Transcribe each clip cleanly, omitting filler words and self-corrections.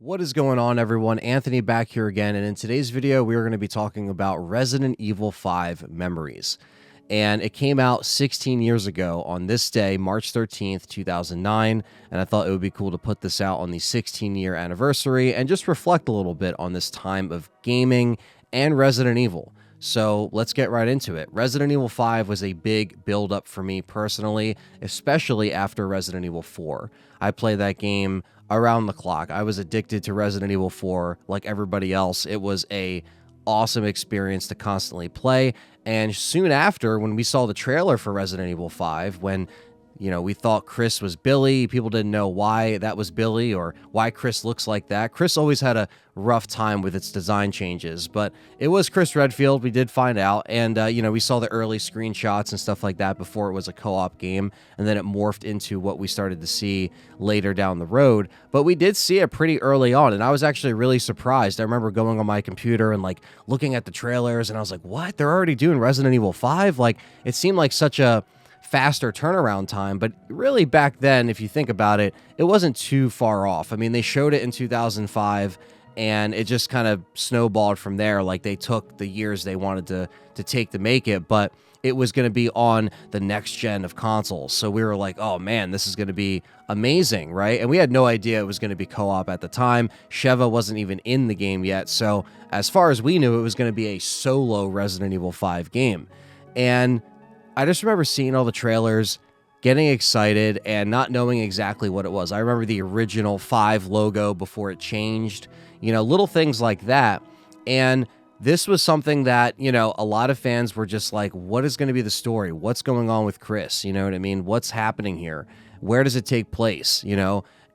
What is going on, everyone? Anthony back here again, and in today's video we are going to be talking about Resident Evil 5 Memories. And it came out 16 years ago on this day, March 13th, 2009, and I thought it would be cool to put this out on the 16-year anniversary and just reflect a little bit on this time of gaming and Resident Evil. So let's get right into it. Resident Evil 5 was a big build-up for me personally, especially after Resident Evil 4. I played that game around the clock. I was addicted to Resident Evil 4 like everybody else. It was a awesome experience to constantly play. And soon after, when we saw the trailer for Resident Evil 5, when we thought Chris was Billy. People didn't know why that was Billy or why Chris looks like that. Chris always had a rough time with its design changes, but it was Chris Redfield. We did find out, and we saw the early screenshots and stuff like that before it was a co-op game, and then it morphed into what we started to see later down the road. But we did see it pretty early on, and I was actually really surprised. I remember going on my computer and looking at the trailers, and I was like, "What? They're already doing Resident Evil 5?" It seemed like such a faster turnaround time, but really back then, if you think about it, it wasn't too far off. I mean, they showed it in 2005, and it just kind of snowballed from there. They took the years they wanted to take to make it, but it was going to be on the next gen of consoles. So we were like, oh man, this is going to be amazing, right? And we had no idea it was going to be co-op at the time. Sheva wasn't even in the game yet, so as far as we knew, it was going to be a solo Resident Evil 5 game. And I just remember seeing all the trailers, getting excited, and not knowing exactly what it was. I remember the original 5 logo before it changed, little things like that. And this was something that, a lot of fans were just like, what is going to be the story? What's going on with Chris? You know what I mean? What's happening here? Where does it take place?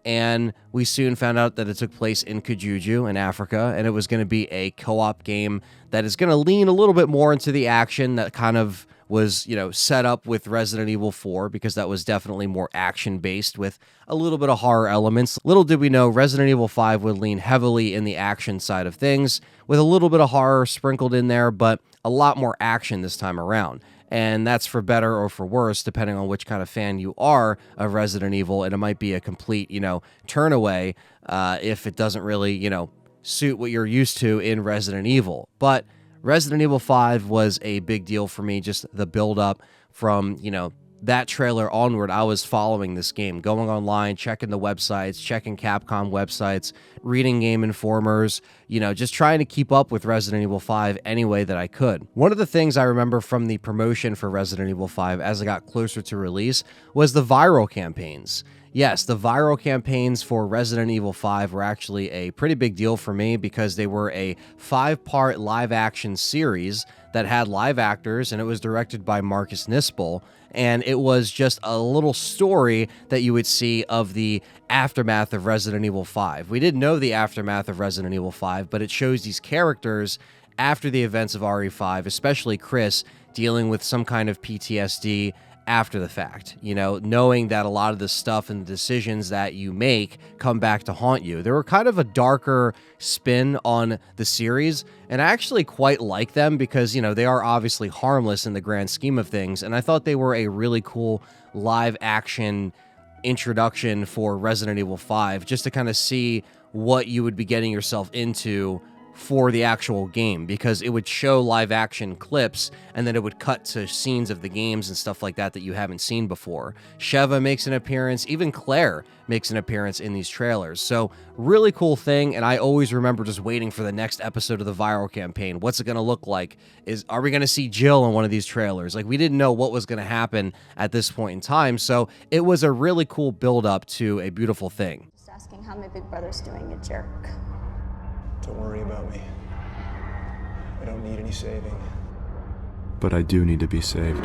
And we soon found out that it took place in Kajuju in Africa, and it was going to be a co-op game that is going to lean a little bit more into the action that kind of was, set up with Resident Evil 4, because that was definitely more action-based with a little bit of horror elements. Little did we know Resident Evil 5 would lean heavily in the action side of things, with a little bit of horror sprinkled in there, but a lot more action this time around. And that's for better or for worse, depending on which kind of fan you are of Resident Evil, and it might be a complete, turn away if it doesn't really, suit what you're used to in Resident Evil. But Resident Evil 5 was a big deal for me, just the build-up from, that trailer onward. I was following this game, going online, checking the websites, checking Capcom websites, reading Game Informers, just trying to keep up with Resident Evil 5 any way that I could. One of the things I remember from the promotion for Resident Evil 5 as it got closer to release was the viral campaigns. Yes, the viral campaigns for Resident Evil 5 were actually a pretty big deal for me, because they were a 5-part live-action series that had live actors, and it was directed by Marcus Nispel, and it was just a little story that you would see of the aftermath of Resident Evil 5. We didn't know the aftermath of Resident Evil 5, but it shows these characters after the events of RE5, especially Chris, dealing with some kind of PTSD after the fact, knowing that a lot of the stuff and the decisions that you make come back to haunt you. They were kind of a darker spin on the series, and I actually quite like them because, they are obviously harmless in the grand scheme of things, and I thought they were a really cool live action introduction for Resident Evil 5, just to kind of see what you would be getting yourself into for the actual game, because it would show live action clips and then it would cut to scenes of the games and stuff like that that you haven't seen before. Sheva makes an appearance, even Claire makes an appearance in these trailers. So really cool thing, and I always remember just waiting for the next episode of the viral campaign. What's it going to look like? Are we going to see Jill in one of these trailers? We didn't know what was going to happen at this point in time, so it was a really cool build up to a beautiful thing. Just asking how my big brother's doing, you jerk. Don't worry about me. I don't need any saving. But I do need to be saved.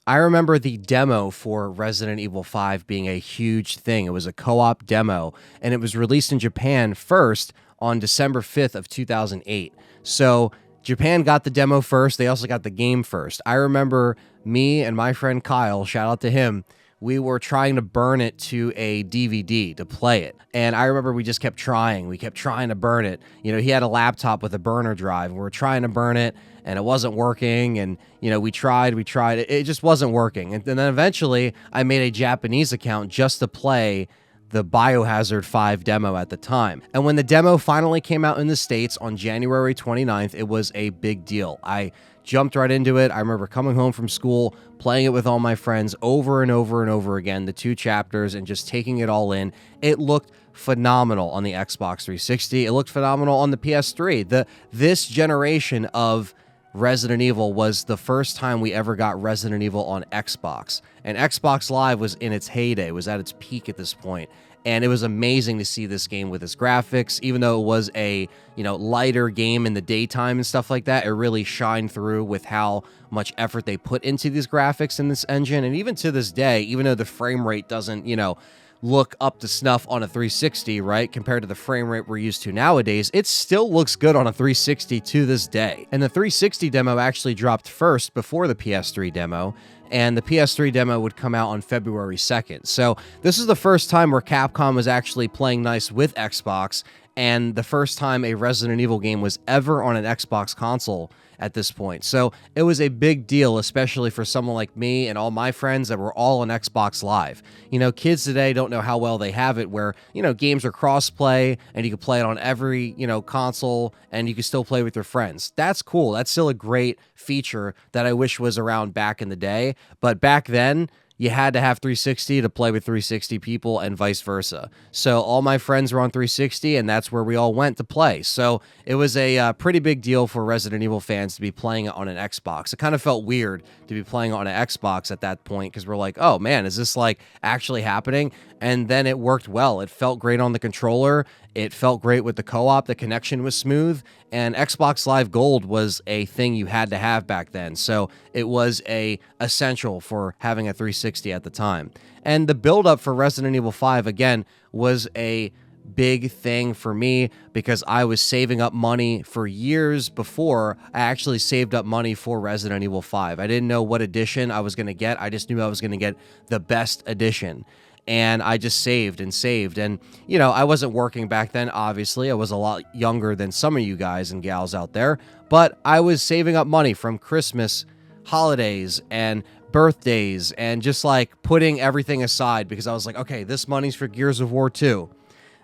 I remember the demo for Resident Evil 5 being a huge thing. It was a co-op demo, and it was released in Japan first on December 5th of 2008. So Japan got the demo first. They also got the game first. I remember me and my friend Kyle, shout out to him, we were trying to burn it to a DVD to play it. And I remember we just kept trying. We kept trying to burn it. You know, he had a laptop with a burner drive, and we were trying to burn it, and it wasn't working. And, you know, we tried. It just wasn't working. And then eventually I made a Japanese account just to play the Biohazard 5 demo at the time. And when the demo finally came out in the States on January 29th, it was a big deal. I jumped right into it. I remember coming home from school, playing it with all my friends over and over and over again, the 2 chapters, and just taking it all in. It looked phenomenal on the Xbox 360. It looked phenomenal on the PS3. This generation of Resident Evil was the first time we ever got Resident Evil on Xbox. And Xbox Live was in its heyday, was at its peak at this point. And it was amazing to see this game with its graphics. Even though it was a, you know, lighter game in the daytime and stuff like that, it really shined through with how much effort they put into these graphics in this engine. And even to this day, even though the frame rate doesn't, you know, look up to snuff on a 360, right, compared to the frame rate we're used to nowadays, it still looks good on a 360 to this day. And the 360 demo actually dropped first before the PS3 demo, and the PS3 demo would come out on February 2nd. So this is the first time where Capcom was actually playing nice with Xbox, and the first time a Resident Evil game was ever on an Xbox console at this point. So it was a big deal, especially for someone like me and all my friends that were all on Xbox Live. You know, kids today don't know how well they have it where, you know, games are cross-play and you can play it on every, you know, console and you can still play with your friends. That's cool. That's still a great feature that I wish was around back in the day. But back then, you had to have 360 to play with 360 people and vice versa. So all my friends were on 360, and that's where we all went to play. So it was a pretty big deal for Resident Evil fans to be playing it on an Xbox. It kind of felt weird to be playing on an Xbox at that point because we're like, oh man, is this like actually happening? And then it worked well. It felt great on the controller. It felt great with the co-op. The connection was smooth. And Xbox Live Gold was a thing you had to have back then. So it was a essential for having a 360 at the time. And the build-up for Resident Evil 5, again, was a big thing for me because I was saving up money for years before I actually saved up money for Resident Evil 5. I didn't know what edition I was going to get. I just knew I was going to get the best edition. And I just saved and saved. And, you know, I wasn't working back then, obviously. I was a lot younger than some of you guys and gals out there. But I was saving up money from Christmas, holidays, and birthdays, and just like putting everything aside because I was like, okay, this money's for Gears of War 2.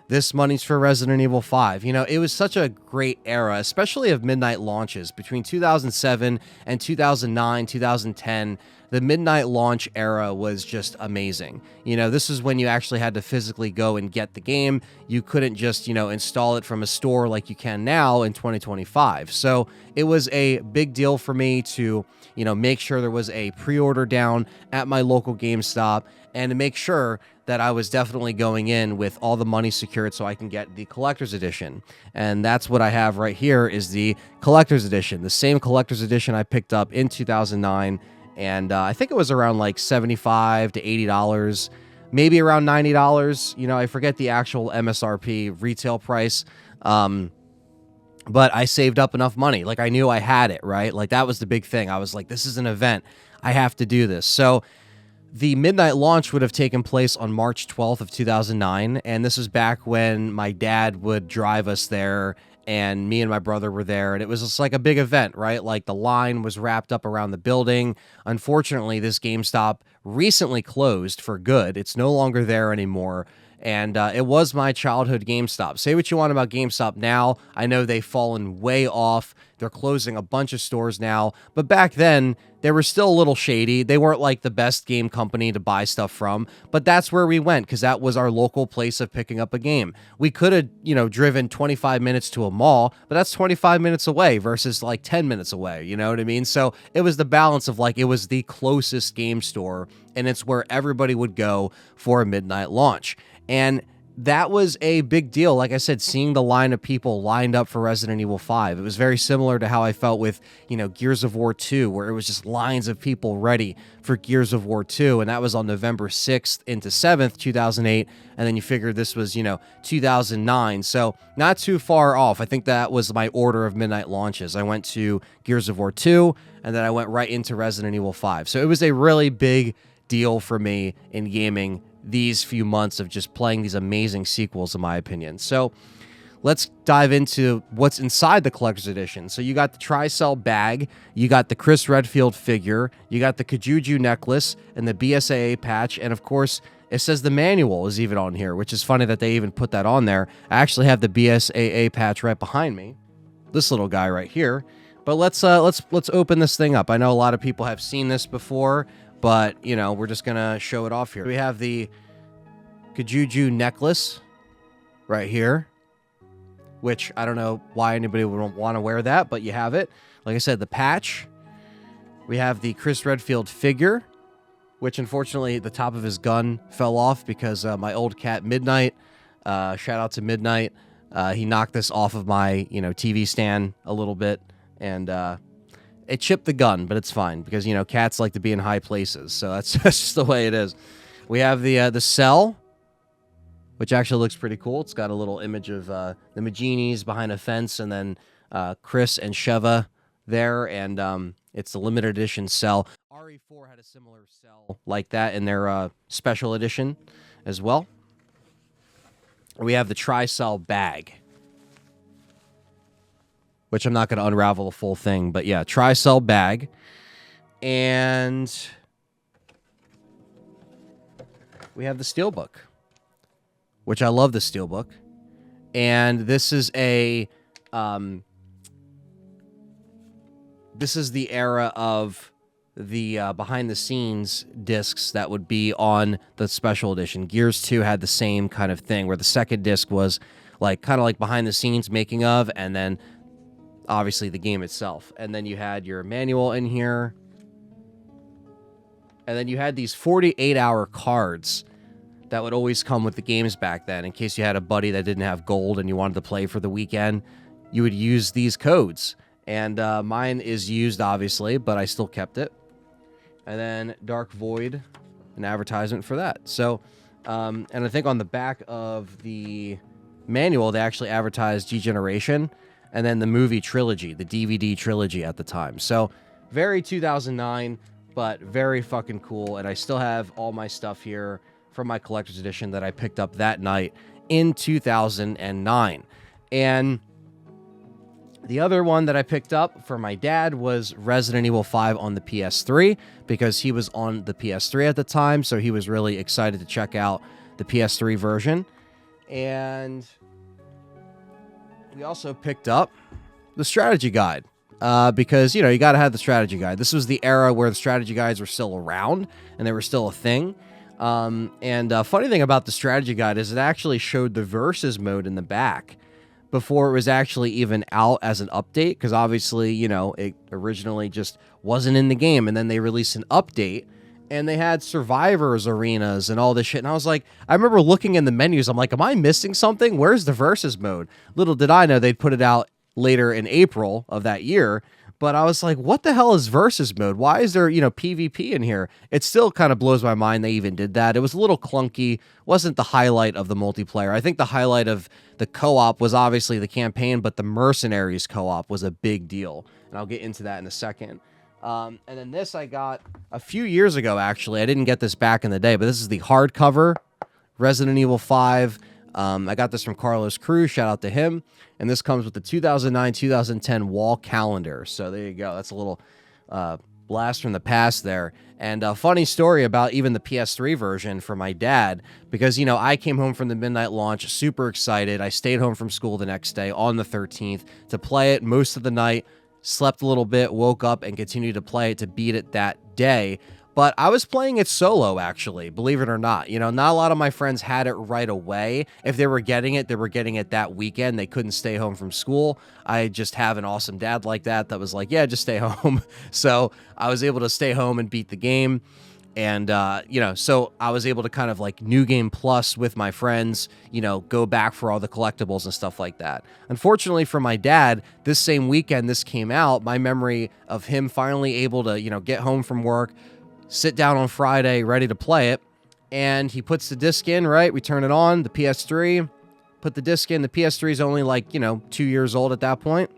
This money's for Resident Evil 5. You know, it was such a great era, especially of midnight launches between 2007 and 2009, 2010. The midnight launch era was just amazing. You know, this is when you actually had to physically go and get the game. You couldn't just, you know, install it from a store like you can now in 2025. So it was a big deal for me to, you know, make sure there was a pre-order down at my local GameStop and to make sure that I was definitely going in with all the money secured so I can get the collector's edition. And that's what I have right here is the collector's edition, the same collector's edition I picked up in 2009. And I think it was around like $75 to $80, maybe around $90. You know, I forget the actual MSRP retail price. But I saved up enough money. Like I knew I had it, right? Like that was the big thing. I was like, this is an event. I have to do this. So the midnight launch would have taken place on March 12th of 2009. And this was back when my dad would drive us there and me and my brother were there, and it was just like a big event, right? Like the line was wrapped up around the building. Unfortunately, this GameStop recently closed for good. It's no longer there anymore. And it was my childhood GameStop. Say what you want about GameStop now. I know they've fallen way off. They're closing a bunch of stores now. But back then, they were still a little shady. They weren't like the best game company to buy stuff from. But that's where we went because that was our local place of picking up a game. We could have, you know, driven 25 minutes to a mall, but that's 25 minutes away versus like 10 minutes away. You know what I mean? So it was the balance of like it was the closest game store, and it's where everybody would go for a midnight launch. And that was a big deal. Like I said, seeing the line of people lined up for Resident Evil 5. It was very similar to how I felt with, you know, Gears of War 2, where it was just lines of people ready for Gears of War 2. And that was on November 6th into 7th, 2008. And then you figured this was, you know, 2009. So not too far off. I think that was my order of midnight launches. I went to Gears of War 2, and then I went right into Resident Evil 5. So it was a really big deal for me in gaming these few months of just playing these amazing sequels, in my opinion. So let's dive into what's inside the collector's edition. So you got the Tri-Cell bag, you got the Chris Redfield figure, you got the Kajuju necklace, and the BSAA patch, and of course, it says the manual is even on here, which is funny that they even put that on there. I actually have the BSAA patch right behind me, this little guy right here. But let's open this thing up. I know a lot of people have seen this before, but you know, we're just gonna show it off here. We have the Kajuju necklace right here, which I don't know why anybody would want to wear that, but you have it. Like I said, the patch. We have the Chris Redfield figure, which unfortunately the top of his gun fell off because my old cat Midnight, shout out to Midnight, he knocked this off of my TV stand a little bit, and it chipped the gun, but it's fine because cats like to be in high places, so that's just the way it is. We have the cell, which actually looks pretty cool. It's got a little image of the Maginis behind a fence, and then Chris and Sheva there, and it's the limited edition cell. RE4 had a similar cell like that in their special edition as well. We have the Tri-Cell bag, which I'm not going to unravel the full thing, but yeah, Tri-Cell bag. And we have the Steelbook, which I love the Steelbook. And this is a this is the era of the behind-the-scenes discs that would be on the special edition. Gears 2 had the same kind of thing, where the second disc was like kind of like behind-the-scenes making of, and then obviously the game itself. And then you had your manual in here. And then you had these 48-hour cards that would always come with the games back then. In case you had a buddy that didn't have gold and you wanted to play for the weekend, you would use these codes. And mine is used, obviously, but I still kept it. And then Dark Void, an advertisement for that. So, and I think on the back of the manual, they actually advertised G-Generation and then the movie trilogy, the DVD trilogy at the time. So, very 2009, but very fucking cool. And I still have all my stuff here from my collector's edition that I picked up that night in 2009. And the other one that I picked up for my dad was Resident Evil 5 on the PS3, because he was on the PS3 at the time, so he was really excited to check out the PS3 version. And we also picked up the strategy guide, because, you got to have the strategy guide. This was the era where the strategy guides were still around, and they were still a thing. And funny thing about the strategy guide is it actually showed the versus mode in the back before it was actually even out as an update, because obviously, it originally just wasn't in the game, and then they released an update, and they had survivors arenas and all this shit, and I was like, I remember looking in the menus, I'm like, am I missing something? Where's the versus mode? Little did I know they'd put it out later in April of that year, but I was like, what the hell is versus mode? Why is there, PvP in here? It still kind of blows my mind they even did that. It was a little clunky, wasn't the highlight of the multiplayer. I think the highlight of the co-op was obviously the campaign, but the Mercenaries co-op was a big deal, and I'll get into that in a second. And then this I got a few years ago, actually. I didn't get this back in the day, but this is the hardcover Resident Evil 5. I got this from Carlos Cruz. Shout out to him. And this comes with the 2009-2010 wall calendar. So there you go. That's a little blast from the past there. And a funny story about even the PS3 version for my dad, because, I came home from the midnight launch, super excited. I stayed home from school the next day on the 13th to play it most of the night, slept a little bit, woke up, and continued to play it to beat it that day. But I was playing it solo, actually, believe it or not. Not a lot of my friends had it right away. If they were getting it, they were getting it that weekend. They couldn't stay home from school. I just have an awesome dad like that was like, yeah, just stay home. So I was able to stay home and beat the game. And, so I was able to kind of like New Game Plus with my friends, go back for all the collectibles and stuff like that. Unfortunately for my dad, this same weekend this came out, my memory of him finally able to, get home from work, sit down on Friday, ready to play it, and he puts the disc in, right? We turn it on, the PS3, put the disc in. The PS3 is only like, 2 years old at that point.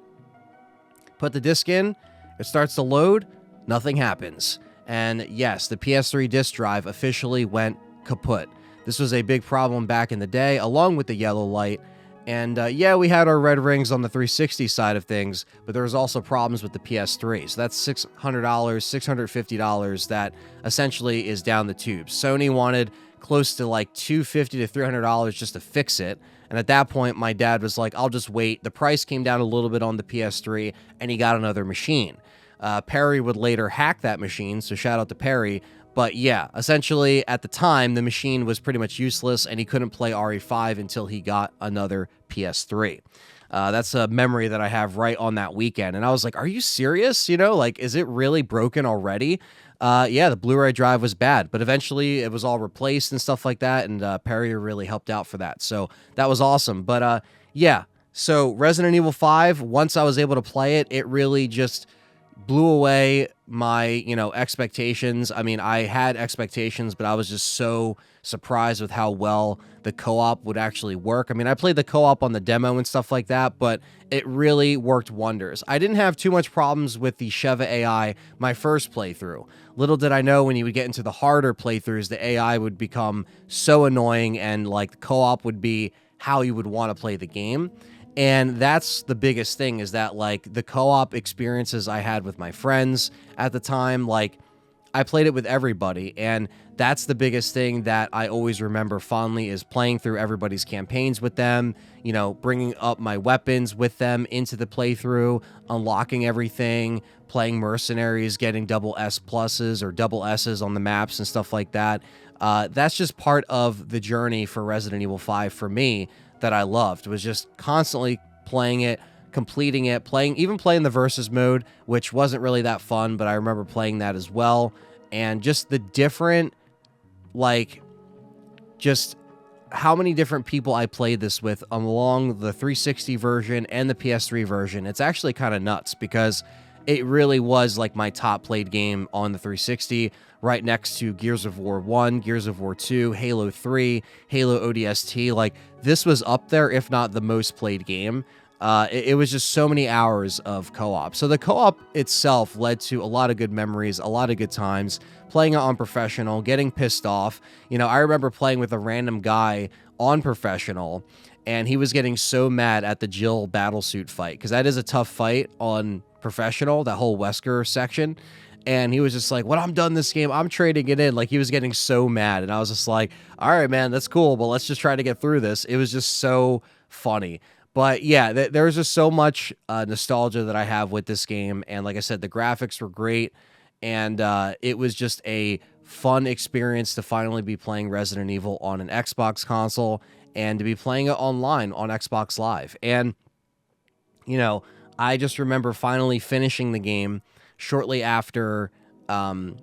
Put the disc in, it starts to load, nothing happens. And yes, the PS3 disk drive officially went kaput. This was a big problem back in the day, along with the yellow light. And yeah, we had our red rings on the 360 side of things, but there was also problems with the PS3. So that's $600, $650 that essentially is down the tubes. Sony wanted close to like $250 to $300 just to fix it. And at that point, my dad was like, I'll just wait. The price came down a little bit on the PS3, and he got another machine. Perry would later hack that machine, so shout out to Perry. But yeah, essentially at the time, the machine was pretty much useless, and he couldn't play RE5 until he got another PS3. That's a memory that I have right on that weekend. And I was like, are you serious? You know, like, is it really broken already? Yeah, the Blu-ray drive was bad, but eventually it was all replaced and stuff like that, and Perry really helped out for that. So that was awesome. But yeah, so Resident Evil 5, once I was able to play it, it really just blew away my, you know, expectations. I mean, I had expectations, but I was just so surprised with how well the co-op would actually work. I mean, I played the co-op on the demo and stuff like that, but it really worked wonders. I didn't have too much problems with the Sheva AI my first playthrough. Little did I know when you would get into the harder playthroughs, the AI would become so annoying, and like the co-op would be how you would want to play the game. And that's the biggest thing, is that like the co-op experiences I had with my friends at the time, like I played it with everybody, and that's the biggest thing that I always remember fondly, is playing through everybody's campaigns with them, you know, bringing up my weapons with them into the playthrough, unlocking everything, playing mercenaries, getting double S pluses or double S's on the maps and stuff like that. That's just part of the journey for Resident Evil 5 for me that I loved, was just constantly playing it, completing it, even playing the versus mode, which wasn't really that fun, but I remember playing that as well. And just the different, like, just how many different people I played this with along the 360 version and the PS3 version. It's actually kind of nuts, because it really was like my top played game on the 360, right next to Gears of War 1, Gears of War 2, Halo 3, Halo ODST. Like, this was up there, if not the most played game. It was just so many hours of co-op. So the co-op itself led to a lot of good memories, a lot of good times, playing it on Professional, getting pissed off. You know, I remember playing with a random guy on Professional, and he was getting so mad at the Jill battlesuit fight, because that is a tough fight on Professional, that whole Wesker section. And he was just like, when I'm done this game, I'm trading it in. Like, he was getting so mad. And I was just like, all right, man, that's cool, but let's just try to get through this. It was just so funny. But yeah, there was just so much nostalgia that I have with this game. And like I said, the graphics were great. And it was just a fun experience to finally be playing Resident Evil on an Xbox console, and to be playing it online on Xbox Live. And, you know, I just remember finally finishing the game shortly after like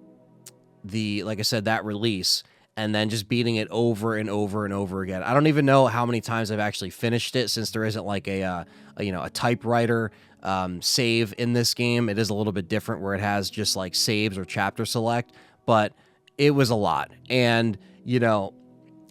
I said, that release, and then just beating it over and over and over again. I don't even know how many times I've actually finished it, since there isn't like a typewriter save in this game. It is a little bit different, where it has just like saves or chapter select, but it was a lot. And, you know,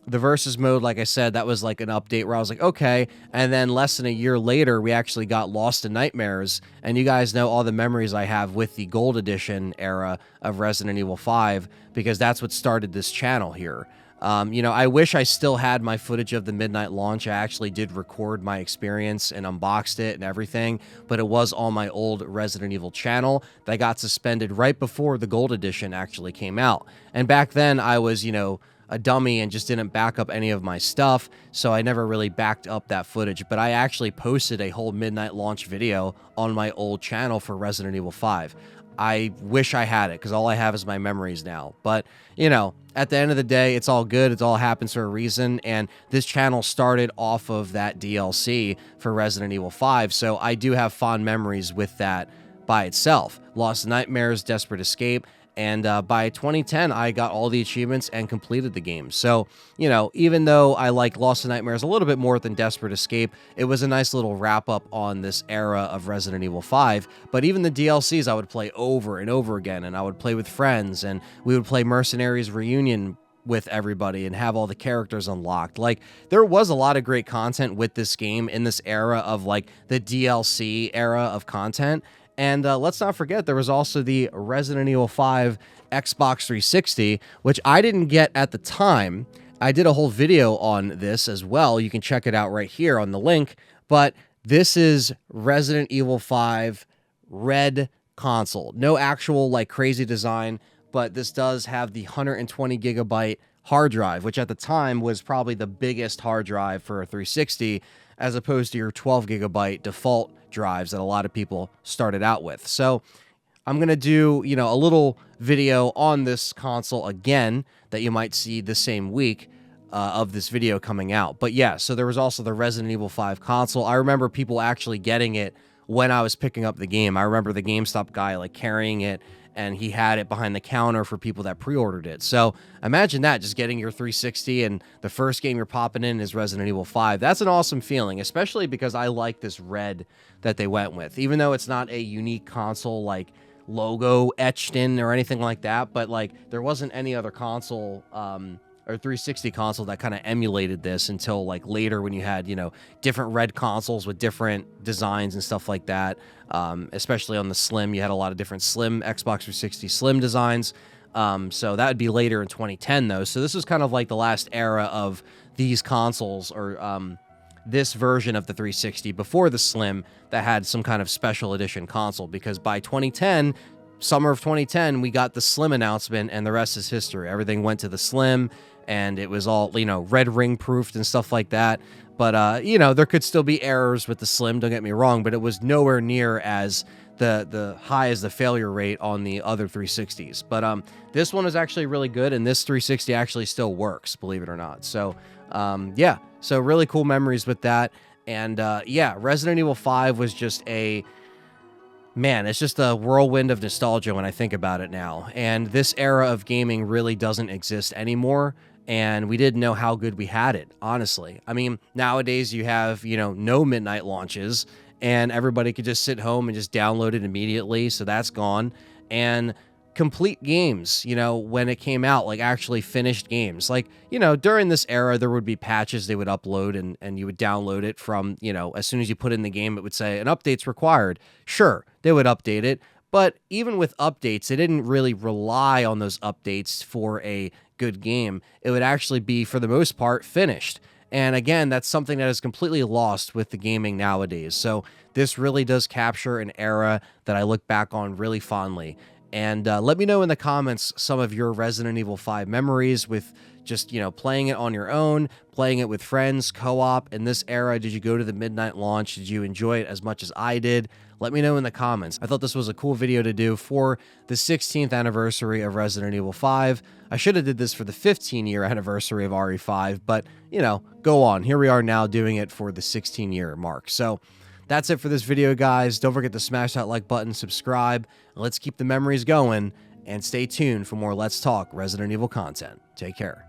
the versus mode, like I said, that was like an update where I was like, okay. And then less than a year later, we actually got Lost in Nightmares. And you guys know all the memories I have with the Gold Edition era of Resident Evil 5, because that's what started this channel here. You know, I wish I still had my footage of the midnight launch. I actually did record my experience and unboxed it and everything, but it was on my old Resident Evil channel that got suspended right before the Gold Edition actually came out. And back then I was, you know, a dummy and just didn't back up any of my stuff, so I never really backed up that footage. But I actually posted a whole midnight launch video on my old channel for Resident Evil 5. I wish I had it, because all I have is my memories now. But, you know, at the end of the day, it's all good. It all happens for a reason, and this channel started off of that DLC for Resident Evil 5, so I do have fond memories with that by itself. Lost in Nightmares, Desperate Escape, and by 2010, I got all the achievements and completed the game. So, you know, even though I like Lost in Nightmares a little bit more than Desperate Escape, it was a nice little wrap-up on this era of Resident Evil 5. But even the DLCs I would play over and over again, and I would play with friends, and we would play Mercenaries Reunion with everybody and have all the characters unlocked. Like, there was a lot of great content with this game in this era of, like, the DLC era of content. And let's not forget, there was also the Resident Evil 5 Xbox 360, which I didn't get at the time. I did a whole video on this as well. You can check it out right here on the link. But this is Resident Evil 5 red console. No actual like crazy design, but this does have the 120 gigabyte hard drive, which at the time was probably the biggest hard drive for a 360, as opposed to your 12 gigabyte default drives that a lot of people started out with. So I'm going to do, a little video on this console again that you might see the same week of this video coming out. But yeah, so there was also the Resident Evil 5 console. I remember people actually getting it when I was picking up the game. I remember the GameStop guy like carrying it, and he had it behind the counter for people that pre-ordered it. So imagine that, just getting your 360 and the first game you're popping in is Resident Evil 5. That's an awesome feeling, especially because I like this red that they went with. Even though it's not a unique console like logo etched in or anything like that, but like there wasn't any other console or 360 console that kind of emulated this until like later, when you had, different red consoles with different designs and stuff like that. Especially on the Slim, you had a lot of different Slim Xbox 360 Slim designs. So that would be later in 2010 though. So this was kind of like the last era of these consoles, or this version of the 360 before the Slim that had some kind of special edition console, because by 2010, summer of 2010, we got the Slim announcement and the rest is history. Everything went to the Slim and it was all, red ring proofed and stuff like that. But, there could still be errors with the Slim, don't get me wrong, but it was nowhere near as the high as the failure rate on the other 360s. But this one is actually really good, and this 360 actually still works, believe it or not. So, yeah, so really cool memories with that. And, yeah, Resident Evil 5 was just it's just a whirlwind of nostalgia when I think about it now. And this era of gaming really doesn't exist anymore. And we didn't know how good we had it, honestly. I mean, nowadays you have, no midnight launches, and everybody could just sit home and just download it immediately. So that's gone. And complete games, when it came out, like actually finished games. Like, during this era, there would be patches they would upload, and you would download it from, as soon as you put in the game, it would say an update's required. Sure, they would update it. But even with updates, they didn't really rely on those updates for a good game. It would actually be, for the most part, finished. And again, that's something that is completely lost with the gaming nowadays. So this really does capture an era that I look back on really fondly. And let me know in the comments some of your Resident Evil 5 memories with just, playing it on your own, playing it with friends, co-op. In this era, did you go to the midnight launch? Did you enjoy it as much as I did? Let me know in the comments. I thought this was a cool video to do for the 16th anniversary of Resident Evil 5. I should have did this for the 15-year anniversary of RE5, but, go on. Here we are now doing it for the 16-year mark. So that's it for this video, guys. Don't forget to smash that like button, subscribe, and let's keep the memories going, and stay tuned for more Let's Talk Resident Evil content. Take care.